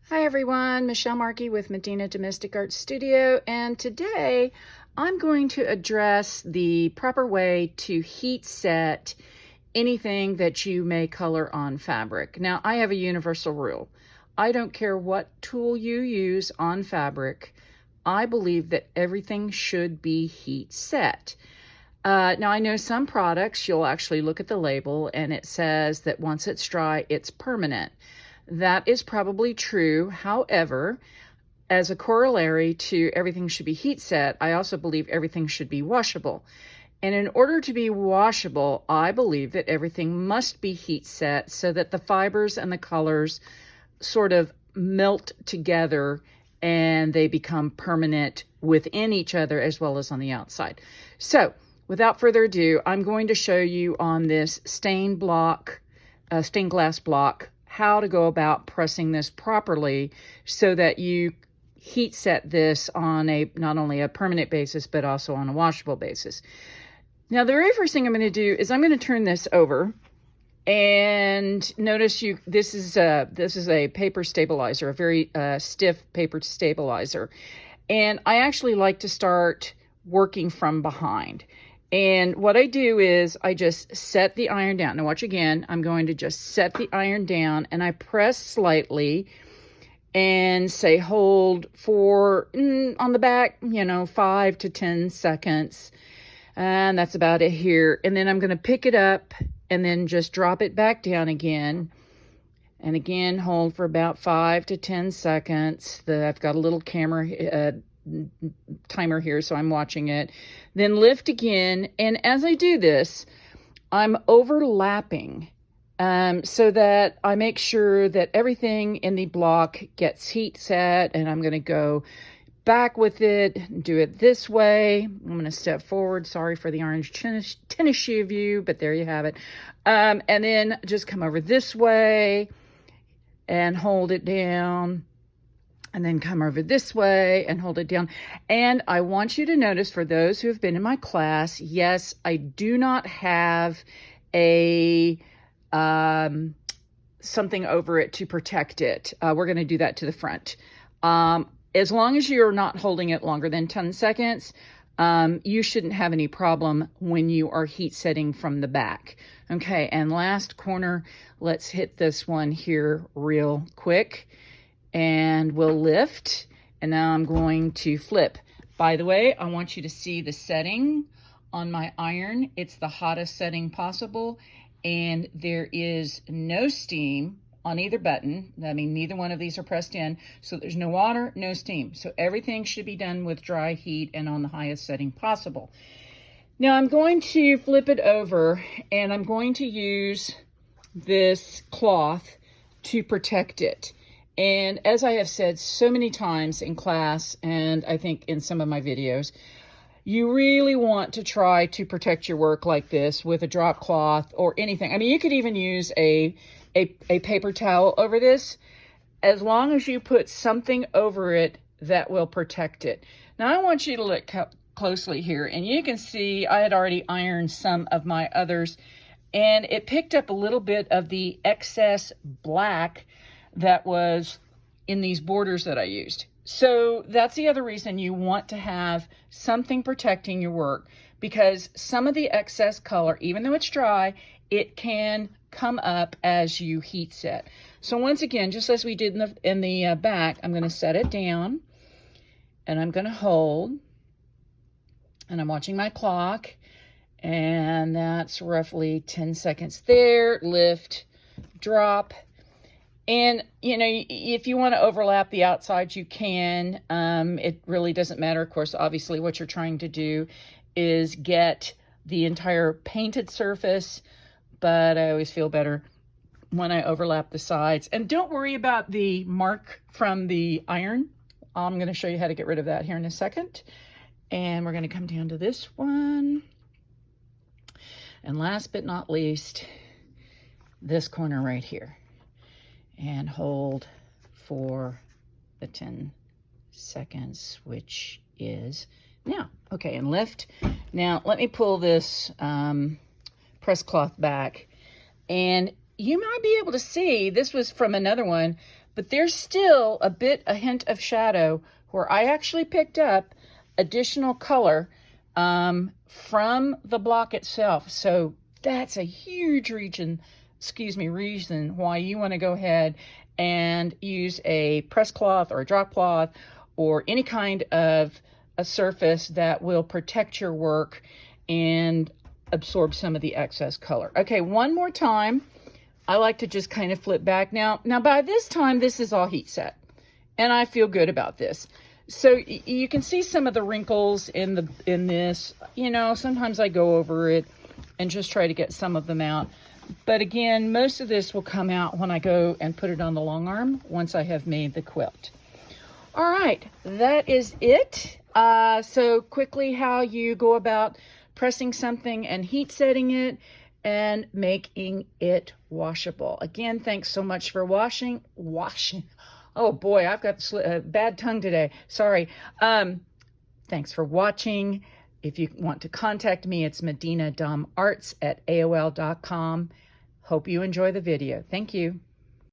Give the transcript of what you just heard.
Hi everyone, Michelle Markey with Medina Domestic Art Studio, and today I'm going to address the proper way to heat set anything that you may color on fabric. Now, I have a universal rule. I don't care what tool you use on fabric. I believe that everything should be heat set. Now, I know some products, you'll actually look at the label and it says that once it's dry, it's permanent. That is probably true. However, as a corollary to everything should be heat set, I also believe everything should be washable. And in order to be washable, I believe that everything must be heat set so that the fibers and the colors sort of melt together and they become permanent within each other as well as on the outside. So without further ado, I'm going to show you on this stained glass block, how to go about pressing this properly so that you heat set this on not only a permanent basis, but also on a washable basis. Now, the very first thing I'm going to do is I'm going to turn this over, and notice this is a paper stabilizer, a very stiff paper stabilizer. And I actually like to start working from behind. And what I do is I just set the iron down. Now watch again, I'm going to just set the iron down and I press slightly and say hold for, on the back, 5 to 10 seconds. And that's about it here. And then I'm going to pick it up and then just drop it back down again. And again, hold for about 5 to 10 seconds. I've got a little camera timer here, so I'm watching it. Then lift again, and as I do this, I'm overlapping so that I make sure that everything in the block gets heat set, and I'm going to go back with it, do it this way. I'm going to step forward. Sorry for the orange tennis shoe view, but there you have it. And then just come over this way and hold it down. And then come over this way and hold it down. And I want you to notice, for those who have been in my class, yes, I do not have a something over it to protect it. We're going to do that to the front. As long as you're not holding it longer than 10 seconds, you shouldn't have any problem when you are heat setting from the back. Okay, and last corner, let's hit this one here real quick. And we'll lift, and now I'm going to flip. By the way, I want you to see the setting on my iron. It's the hottest setting possible, and there is no steam on either button. I mean, neither one of these are pressed in, so there's no water, no steam. So everything should be done with dry heat and on the highest setting possible. Now I'm going to flip it over, and I'm going to use this cloth to protect it. And as I have said so many times in class, and I think in some of my videos, you really want to try to protect your work like this with a drop cloth or anything. I mean, you could even use a paper towel over this, as long as you put something over it that will protect it. Now, I want you to look closely here, and you can see I had already ironed some of my others, and it picked up a little bit of the excess black that was in these borders that I used. So that's the other reason you want to have something protecting your work, because some of the excess color, even though it's dry, it can come up as you heat set. So once again, just as we did in the back, I'm going to set it down and I'm going to hold, and I'm watching my clock, and that's roughly 10 seconds there. Lift, drop. And, if you want to overlap the outsides, you can. It really doesn't matter. Of course, obviously, what you're trying to do is get the entire painted surface, but I always feel better when I overlap the sides. And don't worry about the mark from the iron. I'm going to show you how to get rid of that here in a second. And we're going to come down to this one. And last but not least, this corner right here. And hold for the 10 seconds, which is now. Okay, and lift. Now, let me pull this press cloth back, and you might be able to see, this was from another one, but there's still a hint of shadow where I actually picked up additional color from the block itself. So that's a huge reason why you want to go ahead and use a press cloth or a drop cloth or any kind of a surface that will protect your work and absorb some of the excess color. Okay, one more time. I like to just kind of flip back. Now by this time, this is all heat set, and I feel good about this. So you can see some of the wrinkles in this. You know, sometimes I go over it and just try to get some of them out. But again, most of this will come out when I go and put it on the long arm once I have made the quilt. All right, that is it. So quickly, how you go about pressing something and heat setting it and making it washable. Again, thanks so much for washing. Oh boy, I've got a bad tongue today. Sorry. Thanks for watching. If you want to contact me, it's medinadumarts@aol.com. Hope you enjoy the video. Thank you.